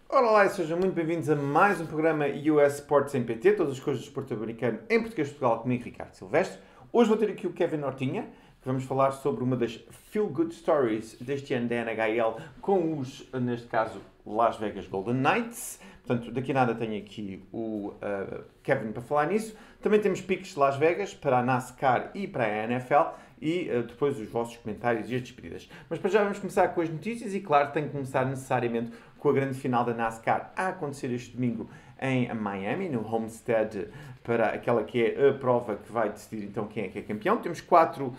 Olá e sejam muito bem-vindos a mais um programa US Sports em PT, todas as coisas do desporto americano em português de Portugal, comigo, Ricardo Silvestre. Hoje vou ter aqui o Kevin Nortinha, que vamos falar sobre uma das feel-good stories deste ano da NHL com os, neste caso, Las Vegas Golden Knights. Portanto, daqui a nada tenho aqui o Kevin para falar nisso. Também temos piques de Las Vegas para a NASCAR e para a NFL e depois os vossos comentários e as despedidas. Mas para já vamos começar com as notícias e, claro, tem que começar necessariamente com a grande final da NASCAR a acontecer este domingo em Miami, no Homestead, para aquela que é a prova que vai decidir então quem é que é campeão. Temos 4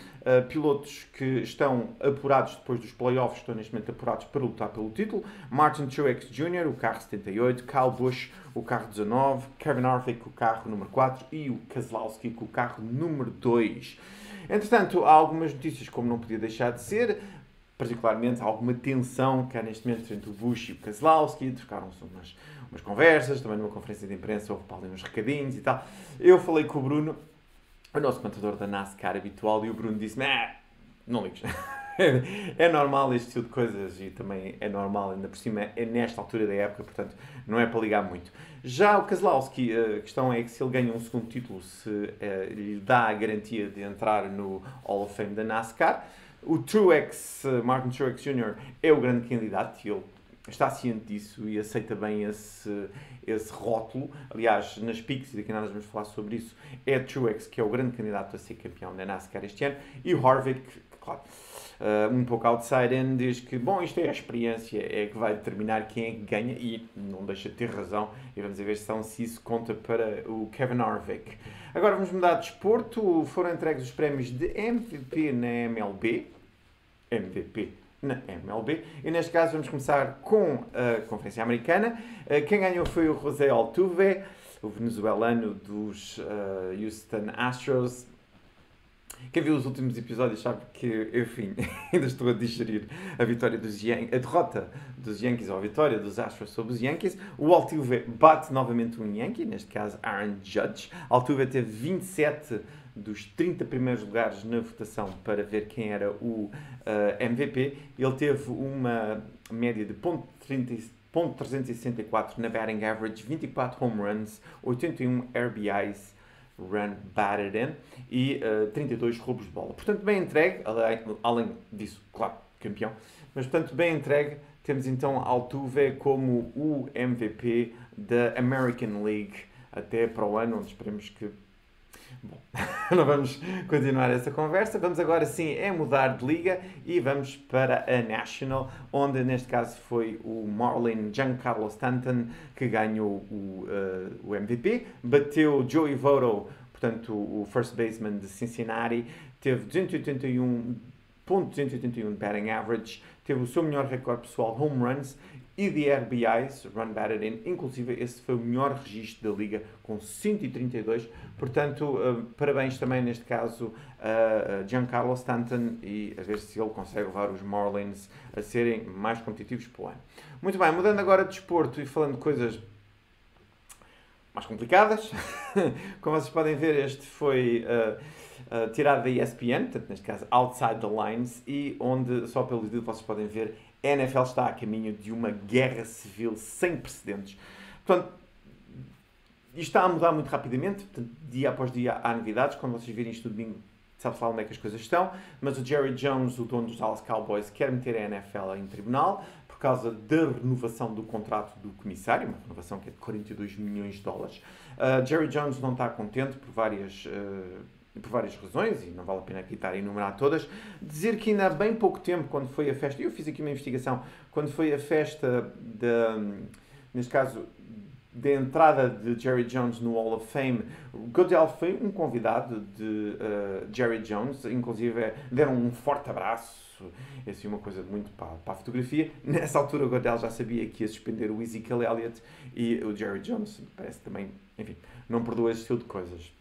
pilotos que estão apurados depois dos playoffs, estão neste momento apurados para lutar pelo título. Martin Truex Jr., o carro 78, Kyle Busch, o carro 19, Kevin Harvick, o carro número 4 e o Keselowski, com o carro número 2. Entretanto, há algumas notícias, como não podia deixar de ser, particularmente alguma tensão que há neste momento entre o Busch e o Keselowski, trocaram-se umas conversas, também numa conferência de imprensa houve para ali uns recadinhos e tal. Eu falei com o Bruno, o nosso comentador da NASCAR habitual, e o Bruno disse-me, não ligues. É normal este tipo de coisas e também é normal, ainda por cima, é nesta altura da época, portanto, não é para ligar muito. Já o Keselowski, a questão é que se ele ganha um segundo título, se lhe dá a garantia de entrar no Hall of Fame da NASCAR. O Truex, Martin Truex Jr., é o grande candidato e ele está ciente disso e aceita bem esse rótulo. Aliás, nas piques, e daqui a nada vamos falar sobre isso, é Truex que é o grande candidato a ser campeão da NASCAR este ano. E o Harvick, claro, um pouco outsider, diz que, bom, isto é a experiência, é que vai determinar quem é que ganha, e não deixa de ter razão, e vamos ver se isso conta para o Kevin Harvick. Agora vamos mudar de desporto. Foram entregues os prémios de MVP na MLB, e neste caso vamos começar com a Conferência Americana. Quem ganhou foi o José Altuve, o venezuelano dos Houston Astros. Quem viu os últimos episódios sabe que, enfim, ainda estou a digerir a derrota dos Yankees, ou a vitória dos Astros sobre os Yankees. O Altuve bate novamente um Yankee, neste caso Aaron Judge. Altuve teve 27 dos 30 primeiros lugares na votação para ver quem era o MVP. Ele teve uma média de .364 na batting average, 24 home runs, 81 RBIs, run batted in, e 32 roubos de bola. Portanto, bem entregue, além disso, claro, campeão, mas portanto, bem entregue. Temos então Altuve como o MVP da American League até para o ano, onde esperemos que... Bom, não vamos continuar essa conversa. Vamos agora sim mudar de liga e vamos para a National, onde neste caso foi o Marlin Giancarlo Stanton que ganhou o MVP. Bateu Joey Votto, portanto o first baseman de Cincinnati, teve 281 batting average, teve o seu melhor recorde pessoal home runs e de RBIs, run batted in, inclusive esse foi o melhor registro da liga com 132, portanto parabéns também neste caso a Giancarlo Stanton, e a ver se ele consegue levar os Marlins a serem mais competitivos para o ano. Muito bem, mudando agora de desporto e falando de coisas mais complicadas, como vocês podem ver, este foi tirado da ESPN, portanto neste caso Outside the Lines, e onde, só pelo vídeo vocês podem ver, a NFL está a caminho de uma guerra civil sem precedentes. Portanto, isto está a mudar muito rapidamente, portanto, dia após dia há novidades. Quando vocês virem isto domingo, sabe-se lá onde é que as coisas estão, mas o Jerry Jones, o dono dos Dallas Cowboys, quer meter a NFL em tribunal por causa da renovação do contrato do comissário, uma renovação que é de 42 milhões de dólares. Jerry Jones não está contente por várias razões, e não vale a pena aqui estar a enumerar todas. Dizer que ainda há bem pouco tempo, quando foi a festa, eu fiz aqui uma investigação, quando foi a festa, neste caso, da entrada de Jerry Jones no Hall of Fame, Goodell foi um convidado de Jerry Jones, inclusive deram um forte abraço, é assim uma coisa muito para a fotografia. Nessa altura o Goodell já sabia que ia suspender o Ezekiel Elliott, e o Jerry Jones parece também, enfim, não perdoa esse tipo de coisas.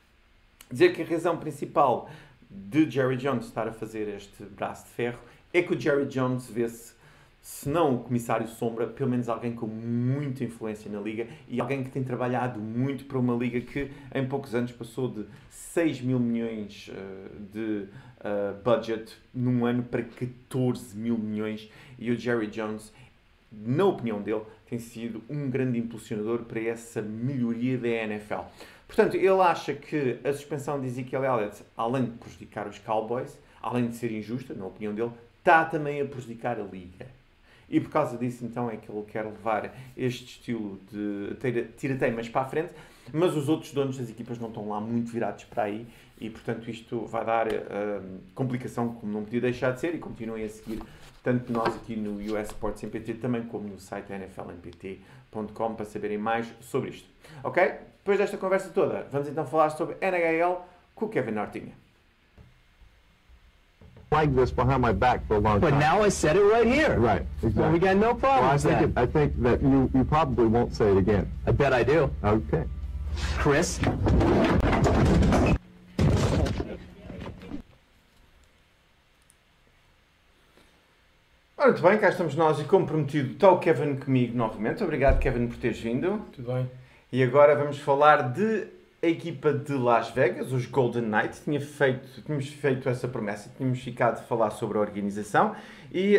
Dizer que a razão principal de Jerry Jones estar a fazer este braço de ferro é que o Jerry Jones vê-se se não o comissário sombra, pelo menos alguém com muita influência na liga e alguém que tem trabalhado muito para uma liga que em poucos anos passou de 6 mil milhões de budget num ano para 14 mil milhões, e o Jerry Jones, na opinião dele, tem sido um grande impulsionador para essa melhoria da NFL. Portanto, ele acha que a suspensão de Ezekiel Elliott, além de prejudicar os Cowboys, além de ser injusta, na opinião dele, está também a prejudicar a liga. E por causa disso, então, é que ele quer levar este estilo de tira-teima mais para a frente, mas os outros donos das equipas não estão lá muito virados para aí e, portanto, isto vai dar complicação, como não podia deixar de ser, e continuem a seguir tanto nós aqui no US Sports MPT, também como no site nflmpt.com para saberem mais sobre isto. Ok? Depois desta conversa toda, vamos então falar sobre NHL com o Kevin Nortinha. Like this behind my back for a long time. But now I said it right here. Right, exactly. Well, we got no problems Well, I think that you probably won't say it again. I bet I do. Okay. Chris? Ora, muito bem, cá estamos nós e como prometido está o Kevin comigo novamente. Obrigado, Kevin, por teres vindo. Tudo bem. E agora vamos falar de a equipa de Las Vegas, os Golden Knights. Tínhamos feito essa promessa, tínhamos ficado a falar sobre a organização e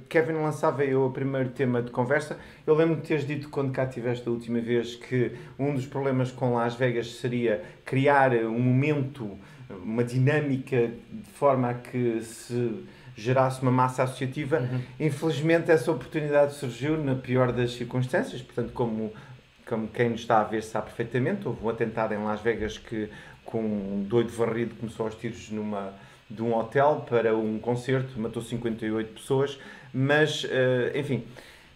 Kevin lançava eu o primeiro tema de conversa. Eu lembro de teres dito quando cá estiveste a última vez que um dos problemas com Las Vegas seria criar um momento, uma dinâmica de forma a que se gerasse uma massa associativa. Infelizmente essa oportunidade surgiu na pior das circunstâncias, portanto como quem nos está a ver sabe perfeitamente, houve um atentado em Las Vegas que com um doido varrido começou aos tiros de um hotel para um concerto, matou 58 pessoas, mas enfim,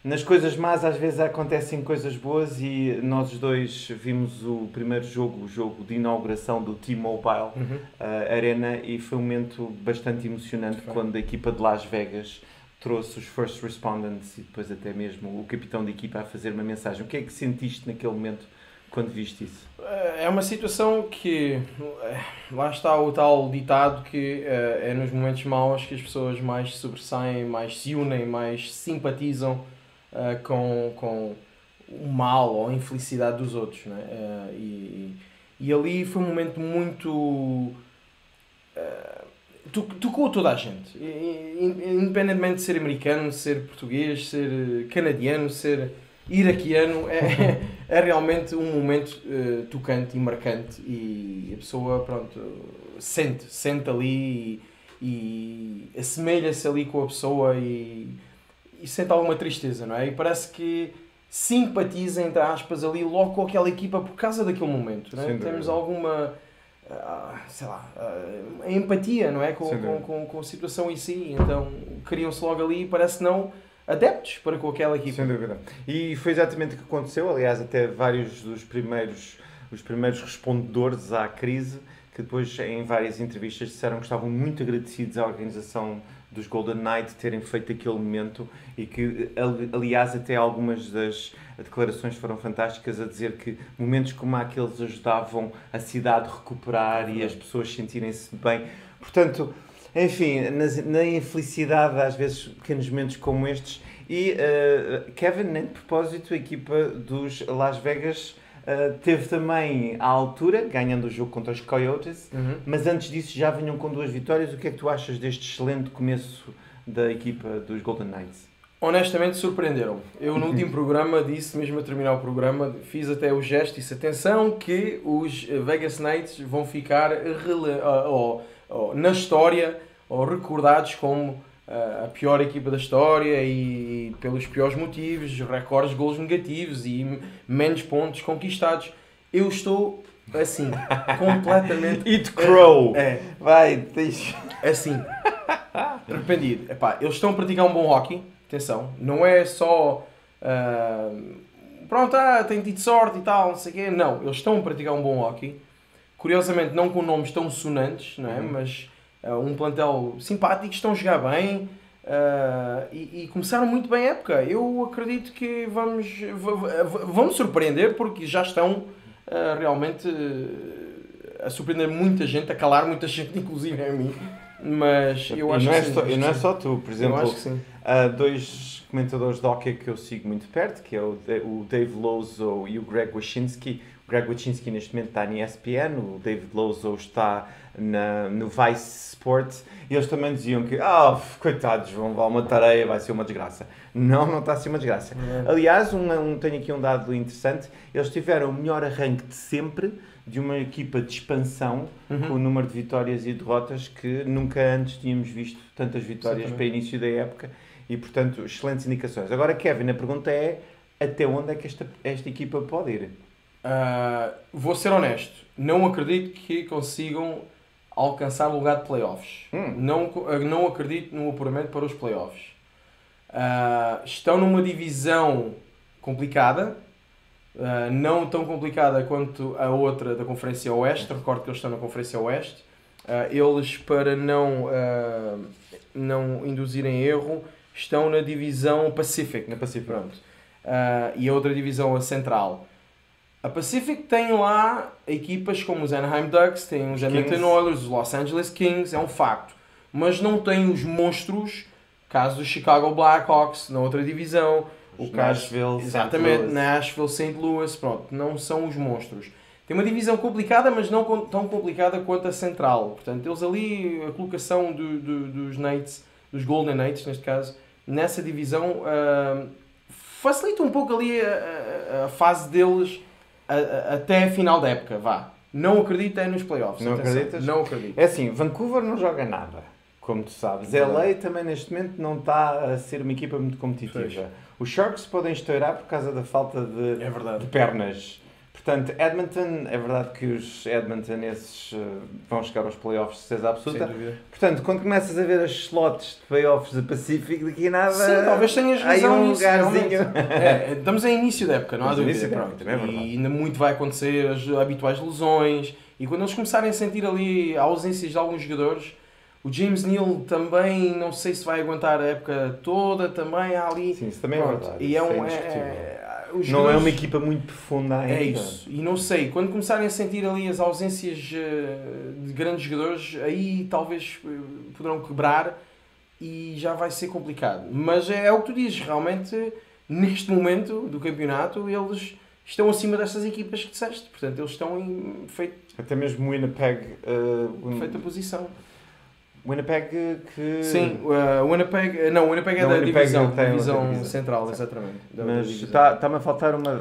nas coisas más às vezes acontecem coisas boas e nós os dois vimos o primeiro jogo, o jogo de inauguração do T-Mobile Arena, e foi um momento bastante emocionante quando a equipa de Las Vegas trouxe os first responders e depois até mesmo o capitão de equipa a fazer uma mensagem. O que é que sentiste naquele momento quando viste isso? É uma situação que, lá está o tal ditado que é nos momentos maus que as pessoas mais se sobressaem, mais se unem, mais simpatizam com o mal ou a infelicidade dos outros, não é? E ali foi um momento muito... tocou toda a gente, independentemente de ser americano, de ser português, ser canadiano, ser iraquiano, é realmente um momento tocante e marcante, e a pessoa, pronto, sente ali e assemelha-se ali com a pessoa e sente alguma tristeza, não é? E parece que simpatiza, entre aspas, ali logo com aquela equipa por causa daquele momento, não é? Temos alguma... sei lá, empatia, não é? Com a situação em si, então criam-se logo ali, parece não adeptos para com aquela equipa. Sem dúvida. E foi exatamente o que aconteceu, aliás, até vários dos primeiros respondedores à crise, que depois em várias entrevistas disseram que estavam muito agradecidos à organização dos Golden Knights terem feito aquele momento, e que, aliás, até algumas das declarações foram fantásticas a dizer que momentos como aqueles ajudavam a cidade a recuperar e as pessoas sentirem-se bem. Portanto, enfim, na infelicidade, às vezes, pequenos momentos como estes. E, Kevin, nem de propósito, a equipa dos Las Vegas teve também à altura, ganhando o jogo contra os Coyotes, mas antes disso já vinham com 2 vitórias. O que é que tu achas deste excelente começo da equipa dos Golden Knights? Honestamente, surpreenderam-me. Eu no último programa disse, mesmo a terminar o programa, fiz até o gesto, disse atenção que os Vegas Knights vão ficar na história, ou recordados como a pior equipa da história e pelos piores motivos, recordes de golos negativos e menos pontos conquistados. Eu estou assim, completamente... Eat crow! Vai, assim, arrependido. Epá, eles estão a praticar um bom hockey, atenção, não é só... pronto, tem tido sorte e tal, não sei o quê. Não, eles estão a praticar um bom hockey. Curiosamente, não com nomes tão sonantes, não é? Mas... um plantel simpático, estão a jogar bem e começaram muito bem a época. Eu acredito que vamos surpreender, porque já estão realmente a surpreender muita gente, a calar muita gente, inclusive a mim. Mas eu acho que sim. E não é só tu, por exemplo, Há dois comentadores de hockey que eu sigo muito perto, que é o Dave Lozo e o Greg Wyshynski. O Greg Wyshynski neste momento está na ESPN, o David Lozo está no Vice Sports, e eles também diziam que, coitados, vão levar uma tareia, vai ser uma desgraça. Não está a ser uma desgraça. Aliás, tenho aqui um dado interessante, eles tiveram o melhor arranque de sempre de uma equipa de expansão, com o número de vitórias e derrotas que nunca antes tínhamos visto tantas vitórias para início da época, e portanto, excelentes indicações. Agora, Kevin, a pergunta é, até onde é que esta equipa pode ir? Vou ser honesto, não acredito que consigam alcançar o lugar de playoffs. Não acredito no apuramento para os playoffs. Estão numa divisão complicada, não tão complicada quanto a outra da Conferência Oeste. Recordo que eles estão na Conferência Oeste. Eles, para não induzirem erro, estão na divisão Pacific. Na Pacific. Pronto. E a outra divisão, a Central. A Pacific tem lá equipas como os Anaheim Ducks, tem os Edmonton Oilers, os Los Angeles Kings, é um facto. Mas não tem os monstros, caso do Chicago Blackhawks, na outra divisão. O Nashville, exatamente, St. Louis. Nashville, St. Louis, pronto, não são os monstros. Tem uma divisão complicada, mas não tão complicada quanto a Central. Portanto, eles ali, a colocação dos Knights, dos Golden Knights, neste caso, nessa divisão, facilita um pouco ali a fase deles até a final da época, vá. Não acredito nos playoffs. Não atenção. acreditas? Não acredito. É assim, Vancouver não joga nada, como tu sabes. LA também neste momento não está a ser uma equipa muito competitiva. Pois. Os Sharks podem estourar por causa da falta de É verdade. de pernas. Portanto, Edmonton, é verdade que os Edmontoneses vão chegar aos playoffs de certeza absoluta. Sem dúvida. Portanto, quando começas a ver as slots de playoffs da Pacific, daqui a nada... Sim, talvez tenhas há aí razão um nisso, lugarzinho. realmente. Estamos em início da época, não há Estamos em dúvida. início da Pronto. época, também é verdade. E ainda muito vai acontecer, as habituais lesões. E quando eles começarem a sentir ali ausências de alguns jogadores, o James Neal também, não sei se vai aguentar a época toda, também há ali... Sim, isso também é Pronto. verdade. E Isso é indiscutível. os Não é jogadores- uma equipa muito profunda ainda. É isso. E não sei, quando começarem a sentir ali as ausências de grandes jogadores, aí talvez poderão quebrar e já vai ser complicado. Mas é o que tu dizes, realmente, neste momento do campeonato, eles estão acima destas equipas que disseste. Portanto, eles estão em Até mesmo Winnipeg... perfeita posição. Winnipeg que... Sim, o Winnipeg é Não, da Winnipeg divisão, tem outra divisão divisão. central, exatamente. Mas divisão. está-me a faltar uma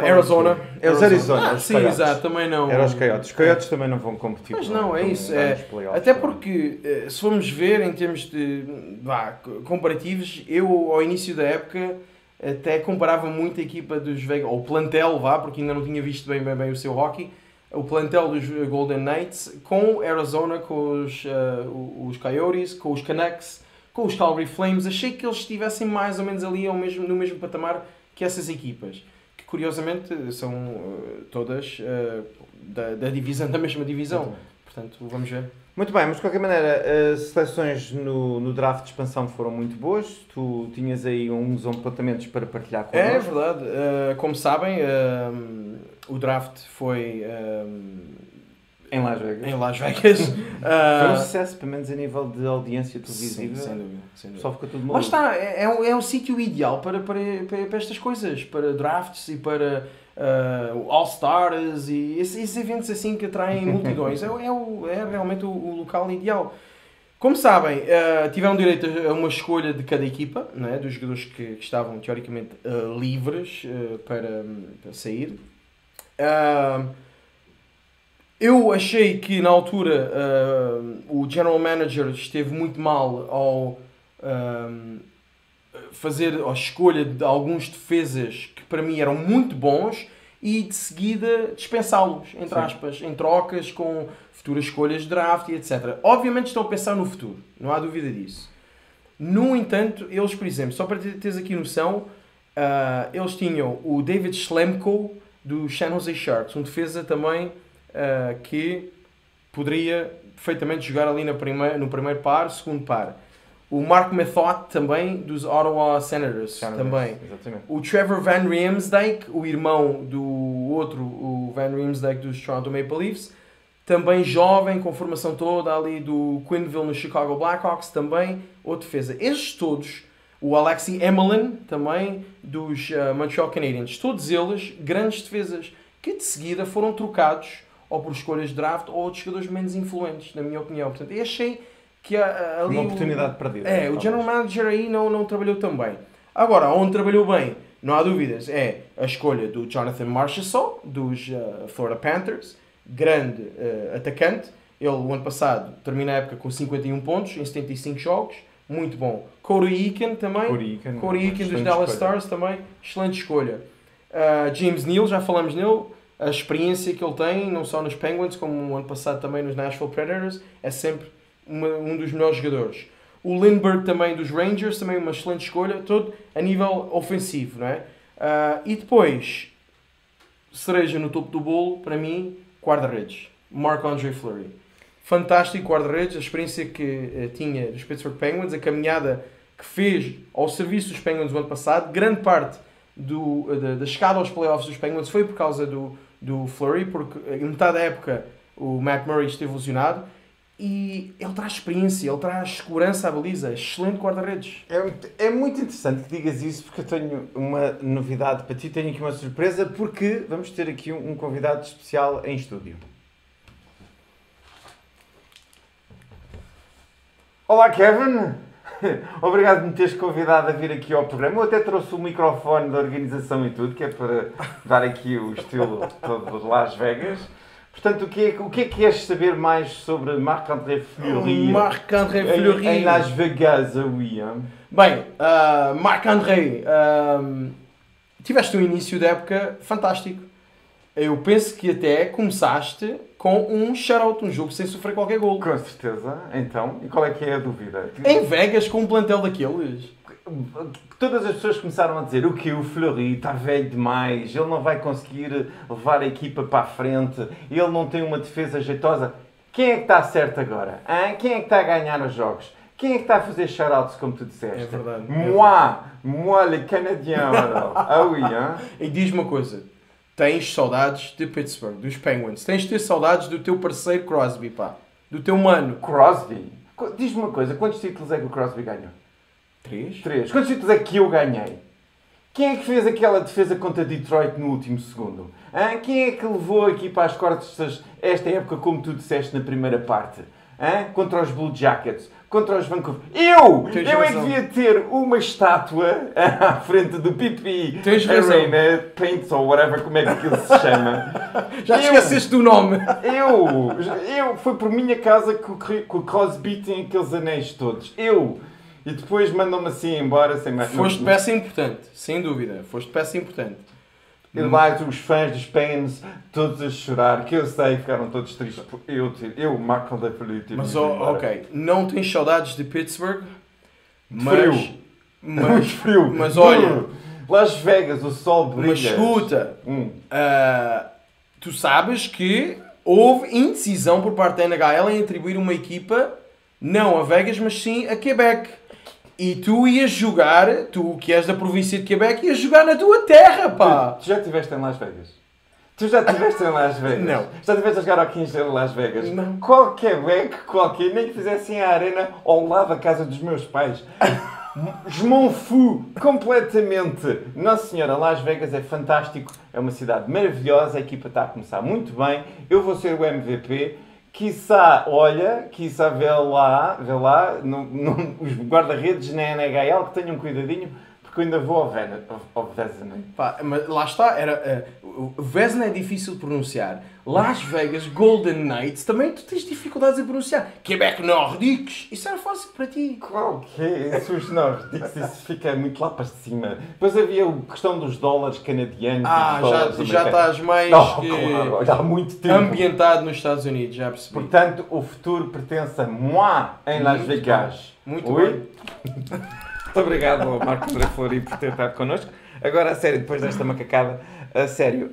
Arizona. É os Arizona, os sim, Coyotes. exato, também não. Era os Coyotes. Os Coyotes também não vão competir. Mas não, é com isso. grandes playoffs. Até porque, se formos ver em termos de comparativos, eu ao início da época até comparava muito a equipa dos Vegas, ou o plantel, porque ainda não tinha visto bem o seu hockey, o plantel dos Golden Knights com Arizona, com os Coyotes, com os Canucks, com os Calgary Flames. Achei que eles estivessem mais ou menos ali no mesmo patamar que essas equipas, que curiosamente são todas da mesma divisão. Portanto, vamos ver. Muito bem, mas de qualquer maneira, as seleções no draft de expansão foram muito boas. Tu tinhas aí uns apontamentos para partilhar connosco. É verdade. Como sabem, o draft foi Em Las Vegas. em Las Vegas. Foi um sucesso, pelo menos a nível de audiência televisiva. Sim, sem dúvida. O pessoal ficou tudo Lá maluco. está, é o sítio ideal para estas coisas, para drafts e para All-Stars e esses eventos assim que atraem multidões. É realmente o local ideal. Como sabem, tiveram direito a uma escolha de cada equipa, não é? Dos jogadores que estavam teoricamente livres para sair. Eu achei que na altura o General Manager esteve muito mal ao fazer a escolha de alguns defesas que para mim eram muito bons e de seguida dispensá-los, entre aspas, em trocas com futuras escolhas de draft e etc. Obviamente estão a pensar no futuro, não há dúvida disso. No entanto, eles, por exemplo, só para teres aqui noção, eles tinham o David Schlemko do San Jose Sharks, um defesa também que poderia perfeitamente jogar ali no primeiro par, segundo par. O Mark Method também, dos Ottawa Senators, também. Exatamente. O Trevor Van Riemsdyk, o irmão do outro, o Van Riemsdyk dos Toronto Maple Leafs, também jovem, com formação toda ali do Quenneville no Chicago Blackhawks, também outro defesa. Estes todos, O Alexei Emelin, também, dos Montreal Canadiens. Todos eles, grandes defesas, que de seguida foram trocados ou por escolhas de draft ou outros jogadores menos influentes, na minha opinião. Portanto, eu achei que ali... Uma oportunidade perdida. É, o General Manager aí não trabalhou tão bem. Agora, onde trabalhou bem, não há dúvidas, é a escolha do Jonathan Marchessault, dos Florida Panthers, grande atacante. Ele, o ano passado, termina a época com 51 pontos em 75 jogos. Muito bom. Corey Eakin também. Corey Eakin dos Dallas Stars também. Excelente escolha. James Neal, já falamos nele. A experiência que ele tem, não só nos Penguins, como no ano passado também nos Nashville Predators, é sempre um dos melhores jogadores. O Lindbergh também dos Rangers, também uma excelente escolha, todo a nível ofensivo, não é? E depois, cereja no topo do bolo, para mim, guarda-redes. Marc-André Fleury. Fantástico guarda-redes, a experiência que tinha dos Pittsburgh Penguins, a caminhada que fez ao serviço dos Penguins no ano passado. Grande parte da chegada aos playoffs dos Penguins foi por causa do Fleury, porque em metade da época o Matt Murray esteve lesionado. E ele traz experiência, ele traz segurança à baliza. Excelente guarda-redes. É muito interessante que digas isso, porque eu tenho uma novidade para ti, tenho aqui uma surpresa, porque vamos ter aqui um convidado especial em estúdio. Olá, Kevin! Obrigado por me teres convidado a vir aqui ao programa. Eu até trouxe o microfone da organização e tudo, que é para dar aqui o estilo todo de Las Vegas. Portanto, o que é que queres saber mais sobre Marc-André Fleury? Marc-André Fleury. Em Las Vegas, oui. Bem, Marc-André, tiveste um início de época fantástico. Eu penso que até começaste com um shutout, um jogo sem sofrer qualquer gol. Com certeza. Então, e qual é que é a dúvida? Em Vegas, com um plantel daqueles... Todas as pessoas começaram a dizer o Fleury está velho demais, ele não vai conseguir levar a equipa para a frente, ele não tem uma defesa jeitosa. Quem é que está certo agora? Hein? Quem é que está a ganhar os jogos? Quem é que está a fazer shoutouts, como tu disseste? É verdade. Moi, le Canadien. Ah oui, hein? E diz-me uma coisa, tens saudades de Pittsburgh, dos Penguins, tens de ter saudades do teu parceiro Crosby, pá, do teu mano. Crosby? Diz-me uma coisa, quantos títulos é que o Crosby ganhou? 3. Quantos títulos é que eu ganhei? Quem é que fez aquela defesa contra Detroit no último segundo? Hein? Quem é que levou aqui para as costas esta época, como tu disseste na primeira parte? Hein? Contra os Blue Jackets, contra os Vancouver. Eu é que devia ter uma estátua à frente do Pipi Arena Paints ou whatever, como é que aquilo se chama. Já esqueceste do nome. Foi por minha casa que o Crosby tem aqueles anéis todos. E depois mandam-me assim embora sem mais. Foste peça importante, sem dúvida. Foste peça importante. E mais os fãs dos Penguins, todos a chorar, que eu sei, ficaram todos tristes. Eu Marc-André Fleury. Mas, ok, não tens saudades de Pittsburgh, mas frio. Mas olha, Las Vegas, o sol brilha. Mas escuta, tu sabes que houve indecisão por parte da NHL em atribuir uma equipa não a Vegas, mas sim a Quebec. E tu ias jogar, tu que és da província de Quebec, ias jogar na tua terra, pá! Tu já estiveste em Las Vegas? Tu já estiveste em Las Vegas? Não. Já estiveste a jogar ao 15 em Las Vegas? Não. Qualquer, nem que fizessem a arena ao lado da casa dos meus pais. Je m'en fous completamente. Nossa Senhora, Las Vegas é fantástico, é uma cidade maravilhosa, a equipa está a começar muito bem, eu vou ser o MVP. Quiçá vê lá os guarda-redes na NHL que tenham cuidadinho, porque eu ainda vou ao Vezina. Pá, mas lá está, o Vezina é difícil de pronunciar. Las Vegas Golden Knights também tu tens dificuldades em pronunciar. Quebec Nordiques, isso era fácil para ti. Qual que é? Os nórdicos, isso fica muito lá para cima. Depois havia a questão dos dólares canadianos. Já estás mais claro, já há muito tempo ambientado nos Estados Unidos, já percebi. Portanto, o futuro pertence a moi em Las Vegas. Muito bem. Muito obrigado ao Marc-André Fleury por ter estado connosco. Agora, a sério, depois desta macacada, a sério,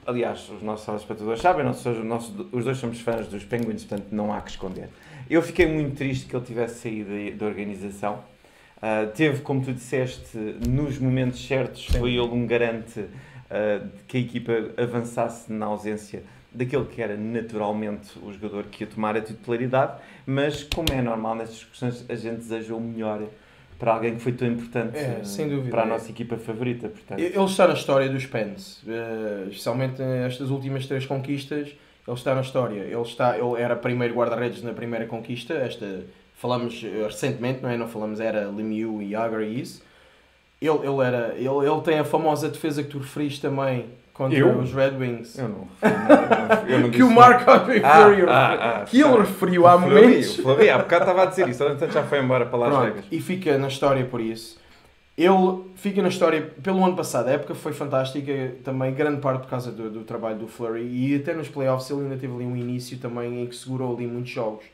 aliás, os nossos espectadores sabem, os dois somos fãs dos Penguins, portanto não há que esconder. Eu fiquei muito triste que ele tivesse saído da organização. Teve, como tu disseste, nos momentos certos, foi ele um garante de que a equipa avançasse na ausência daquele que era naturalmente o jogador que ia tomar a titularidade, mas como é normal nestas discussões, a gente deseja o melhor para alguém que foi tão importante sem dúvida, para a nossa equipa favorita. Portanto. Ele está na história dos Pens, especialmente nestas últimas 3 conquistas, ele está na história. Ele era primeiro guarda-redes na primeira conquista, falamos recentemente, não é? Não falamos, era Lemieux e Jagr e isso. Ele tem a famosa defesa que tu referiste também contra os Red Wings. Eu não Que o Mark Andre Fleury que ele referiu há momentos. O Fleury, há bocado estava a dizer isso, então já foi embora para Las Vegas. E fica na história por isso. Ele fica na história pelo ano passado. A época foi fantástica também, grande parte por causa do trabalho do Fleury. E até nos playoffs ele ainda teve ali um início também em que segurou ali muitos jogos.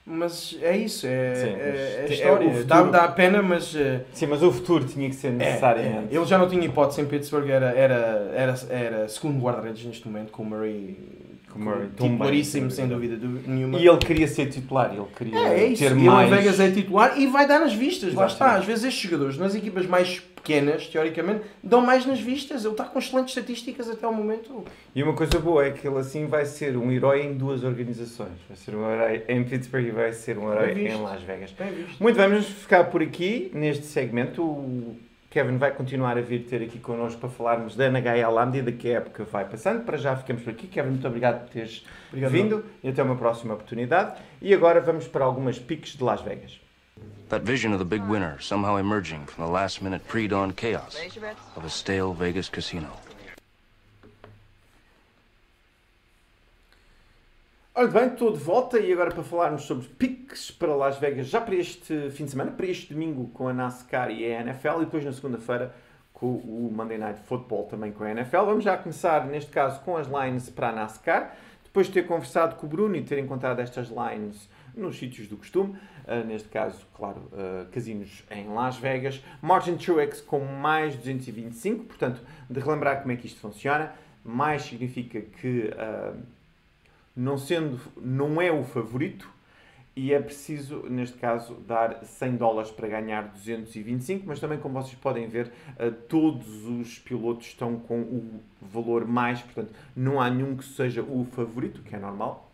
Mas é isso, é a história. Dá pena, mas... Sim, mas o futuro tinha que ser necessariamente. Ele já não tinha hipótese em Pittsburgh, era segundo guarda-redes neste momento, com o Murray titularíssimo, sem dúvida nenhuma. E ele queria ser titular, ele queria ter mais... E ele Vegas é titular e vai dar nas vistas, lá está. Às vezes estes jogadores, nas equipas mais pequenas, teoricamente, dão mais nas vistas. Ele está com excelentes estatísticas até ao momento. E uma coisa boa é que ele assim vai ser um herói em 2 organizações. Vai ser um herói em Pittsburgh e vai ser um herói em Las Vegas. Muito bem, vamos ficar por aqui neste segmento. O Kevin vai continuar a vir ter aqui connosco para falarmos da NHL à medida que a época vai passando. Para já ficamos por aqui. Kevin, muito obrigado por teres vindo e até uma próxima oportunidade. E agora vamos para algumas piques de Las Vegas. That vision of the big winner somehow emerging from the last-minute pre-dawn chaos of a stale Vegas casino. Olha bem, estou de volta e agora para falarmos sobre piques para Las Vegas, já para este fim de semana, para este domingo com a NASCAR e a NFL e depois na segunda-feira com o Monday Night Football também com a NFL. Vamos já começar, neste caso, com as lines para a NASCAR. Depois de ter conversado com o Bruno e ter encontrado estas lines nos sítios do costume, neste caso, claro, casinos em Las Vegas. Margin Truex com mais 225, portanto, de relembrar como é que isto funciona, mais significa que não é o favorito e é preciso, neste caso, dar $100 para ganhar 225, mas também, como vocês podem ver, todos os pilotos estão com o valor mais, portanto, não há nenhum que seja o favorito, que é normal.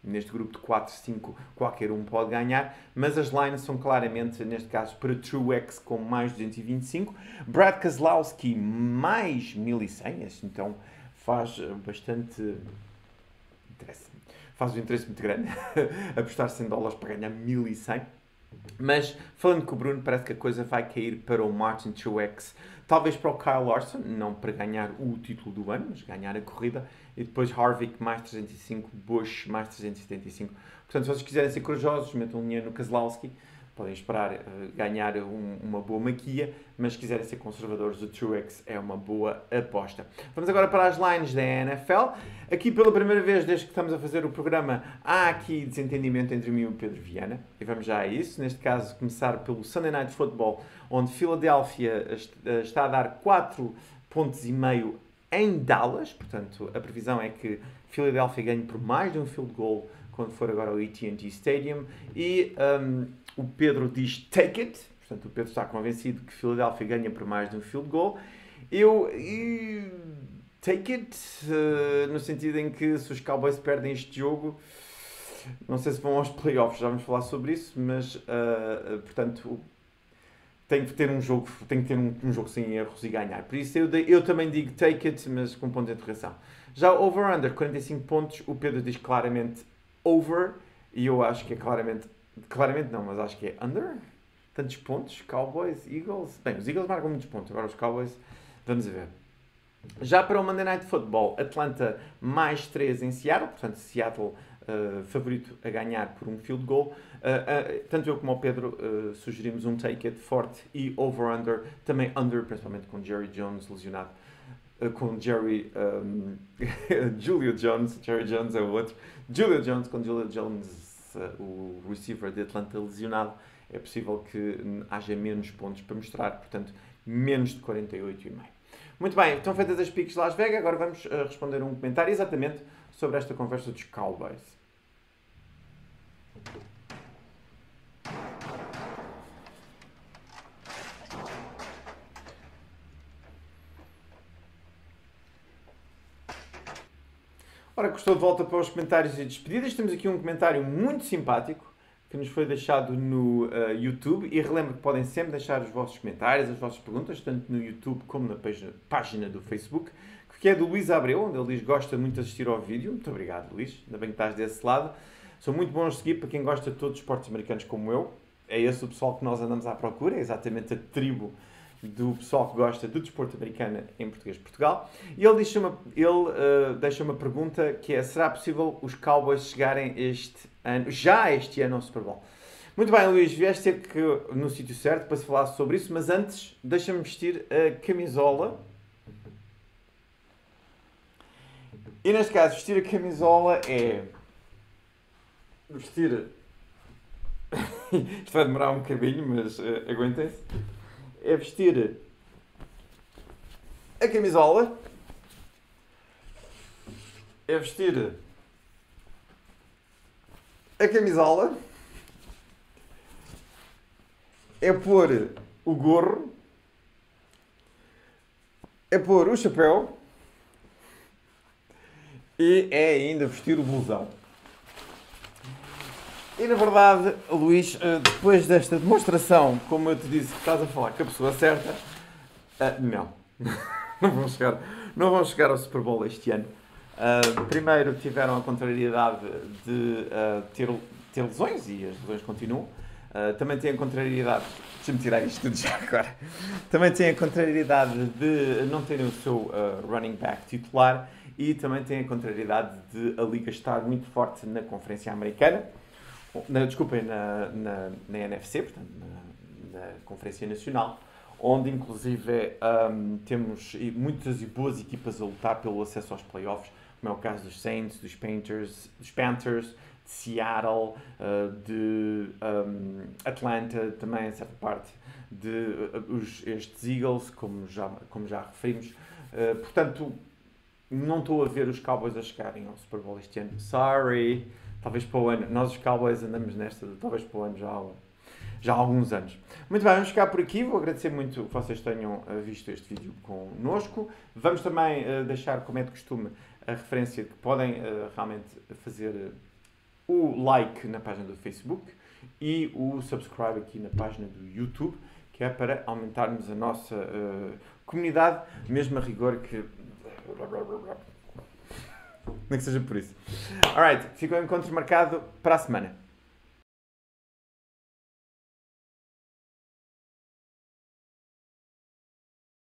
Neste grupo de 4, 5, qualquer um pode ganhar, mas as lines são claramente, neste caso, para Truex com mais 225, Brad Keselowski mais 1100, assim, então faz bastante interesse. Faz um interesse muito grande apostar $100 para ganhar 1100. Mas, falando com o Bruno, parece que a coisa vai cair para o Martin Truex, talvez para o Kyle Larson, não para ganhar o título do ano, mas ganhar a corrida, e depois Harvick mais 305, Busch mais 375. Portanto, se vocês quiserem ser corajosos, metam um dinheiro no Keselowski, podem esperar ganhar uma boa maquia, mas se quiserem ser conservadores, o Truex é uma boa aposta. Vamos agora para as lines da NFL. Aqui, pela primeira vez, desde que estamos a fazer o programa, há aqui desentendimento entre mim e o Pedro Viana, e vamos já a isso. Neste caso, começar pelo Sunday Night Football, onde Philadelphia está a dar 4,5 pontos em Dallas, portanto, a previsão é que Philadelphia ganhe por mais de um field goal quando for agora ao AT&T Stadium, e o Pedro diz take it, portanto o Pedro está convencido que Philadelphia ganha por mais de um field goal. Eu take it, no sentido em que se os Cowboys perdem este jogo, não sei se vão aos playoffs, já vamos falar sobre isso, mas portanto tem que ter um jogo sem erros e ganhar. Por isso eu também digo take it, mas com ponto de interrogação. Já over-under, 45 pontos, o Pedro diz claramente over, e eu acho que é claramente não, mas acho que é under. Tantos pontos, Cowboys, Eagles. Bem, os Eagles marcam muitos pontos, agora os Cowboys, vamos ver. Já para o Monday Night Football, Atlanta mais 3 em Seattle, portanto Seattle favorito a ganhar por um field goal. Tanto eu como o Pedro sugerimos um take it forte e over-under, também under, principalmente com Jerry Jones lesionado. Com Julio Jones, Jerry Jones é o outro. Julio Jones, o receiver de Atlanta lesionado, é possível que haja menos pontos para mostrar, portanto, menos de 48,5. Muito bem, estão feitas as piques de Las Vegas, agora vamos responder um comentário exatamente sobre esta conversa dos Cowboys. Ora, gostou de volta para os comentários e despedidas. Temos aqui um comentário muito simpático que nos foi deixado no YouTube. E relembro que podem sempre deixar os vossos comentários, as vossas perguntas, tanto no YouTube como na página do Facebook, que é do Luís Abreu, onde ele diz que gosta muito de assistir ao vídeo. Muito obrigado, Luís. Ainda bem que estás desse lado. São muito bons de seguir para quem gosta de todos os esportes americanos como eu. É esse o pessoal que nós andamos à procura, é exatamente a tribo do pessoal que gosta do desporto americano em português de Portugal. E ele deixa uma pergunta que é: será possível os Cowboys chegarem este ano ao Super Bowl? Muito bem, Luís, vieste ter que no sítio certo para se falar sobre isso, mas antes deixa-me vestir a camisola. E neste caso, vestir a camisola é vestir... Isto vai demorar um bocadinho, mas aguentem-se. É vestir a camisola, é vestir a camisola, é pôr o gorro, é pôr o chapéu e é ainda vestir o blusão. E na verdade, Luís, depois desta demonstração, como eu te disse que estás a falar com a pessoa certa, não. Não vão chegar ao Super Bowl este ano. Primeiro tiveram a contrariedade de ter lesões, e as lesões continuam. Também têm a contrariedade... Deixa-me tirar isto tudo já agora. Também têm a contrariedade de não terem o seu running back titular, e também têm a contrariedade de a liga estar muito forte na Conferência Americana. Desculpem, na NFC, portanto, na Conferência Nacional, onde inclusive temos muitas e boas equipas a lutar pelo acesso aos playoffs, como é o caso dos Saints, dos Panthers, de Seattle, de Atlanta, também, em certa parte, de estes Eagles, como já referimos. Portanto, não estou a ver os Cowboys a chegarem ao Super Bowl este ano. Sorry! Talvez para o ano. Nós os Cowboys andamos nesta, talvez para o ano já há alguns anos. Muito bem, vamos ficar por aqui. Vou agradecer muito que vocês tenham visto este vídeo connosco. Vamos também deixar, como é de costume, a referência de que podem realmente fazer o like na página do Facebook e o subscribe aqui na página do YouTube, que é para aumentarmos a nossa comunidade, mesmo a rigor que... Nem que seja por isso. Alright, fica o encontro marcado para a semana.